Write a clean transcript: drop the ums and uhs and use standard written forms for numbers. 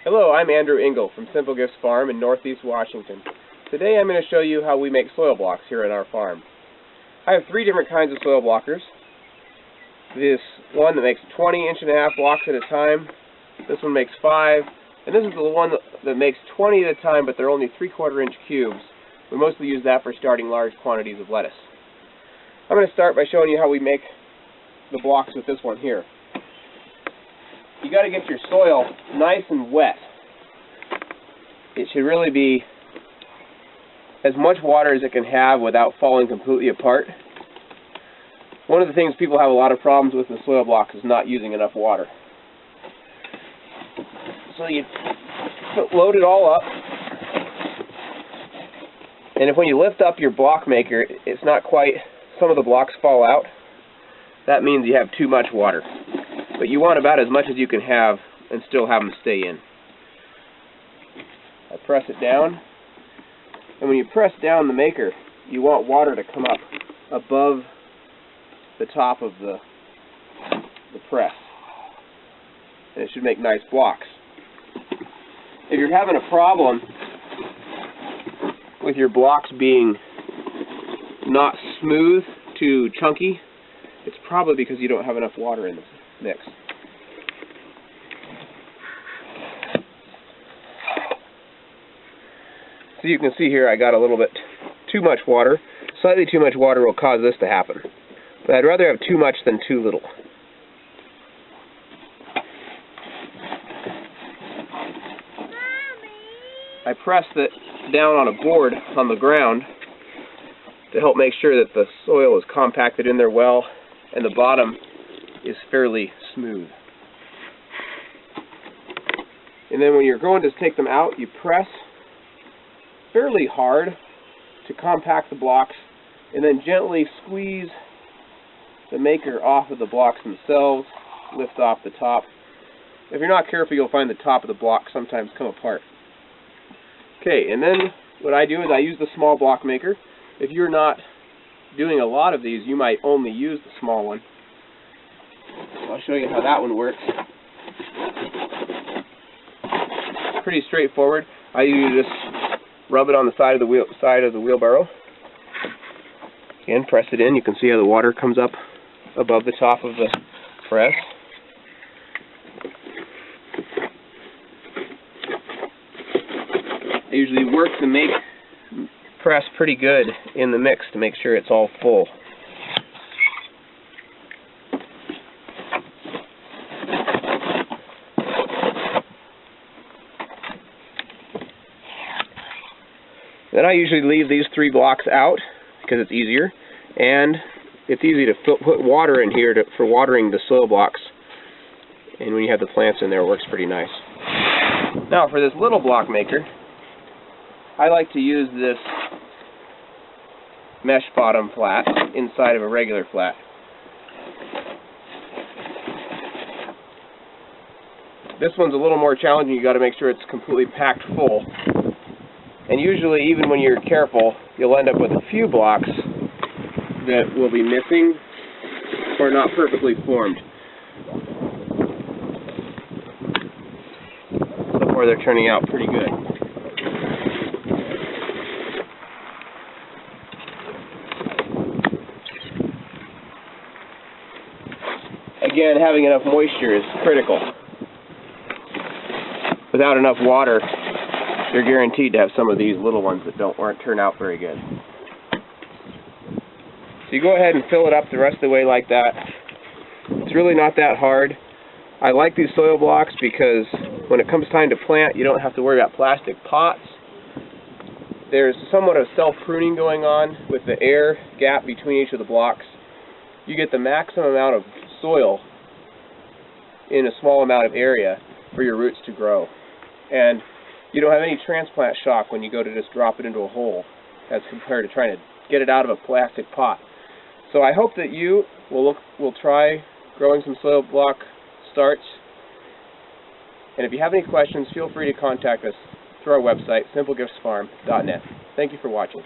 Hello, I'm Andrew Engel from Simple Gifts Farm in Northeast Washington. Today I'm going to show you how we make soil blocks here at our farm. I have three different kinds of soil blockers. This one that makes 20-inch-and-a-half blocks at a time. This one makes 5. And this is the one that makes 20 at a time, but they're only 3/4-inch cubes. We mostly use that for starting large quantities of lettuce. I'm going to start by showing you how we make the blocks with this one here. You got to get your soil nice and wet. It should really be as much water as it can have without falling completely apart. One of the things people have a lot of problems with soil blocks is not using enough water. So you load it all up, and when you lift up your block maker, it's not quite, some of the blocks fall out. That means you have too much water. But you want about as much as you can have and still have them stay in. I press it down, and when you press down the maker, you want water to come up above the top of the press, and it should make nice blocks. If you're having a problem with your blocks being not smooth to chunky, it's probably because you don't have enough water in the mix. So you can see here I got a little bit too much water. Slightly too much water will cause this to happen. But I'd rather have too much than too little. I press it down on a board on the ground to help make sure that the soil is compacted in there well and the bottom is fairly smooth. And then when you're going to take them out, you press fairly hard to compact the blocks and then gently squeeze the maker off of the blocks themselves, lift off the top. If you're not careful, you'll find the top of the block sometimes come apart. Okay, and then what I do is I use the small block maker. If you're not doing a lot of these, you might only use the small one. I'll show you how that one works. Pretty straightforward. I usually just rub it on the side of the wheelbarrow. Again, press it in. You can see how the water comes up above the top of the press. I usually work the press pretty good in the mix to make sure it's all full. Then I usually leave these 3 blocks out because it's easier, and it's easy to put water in here for watering the soil blocks, and when you have the plants in there, it works pretty nice. Now for this little block maker, I like to use this mesh bottom flat inside of a regular flat. This one's a little more challenging. You got to make sure it's completely packed full. And usually, even when you're careful, you'll end up with a few blocks that will be missing or not perfectly formed before they're turning out pretty good. Again, having enough moisture is critical. Without enough water, you're guaranteed to have some of these little ones that won't turn out very good. So you go ahead and fill it up the rest of the way like that. It's really not that hard. I like these soil blocks because when it comes time to plant, you don't have to worry about plastic pots. There's somewhat of self-pruning going on with the air gap between each of the blocks. You get the maximum amount of soil in a small amount of area for your roots to grow. And you don't have any transplant shock when you go to just drop it into a hole as compared to trying to get it out of a plastic pot. So I hope that you will try growing some soil block starts. And if you have any questions, feel free to contact us through our website, simplegiftsfarm.net. Thank you for watching.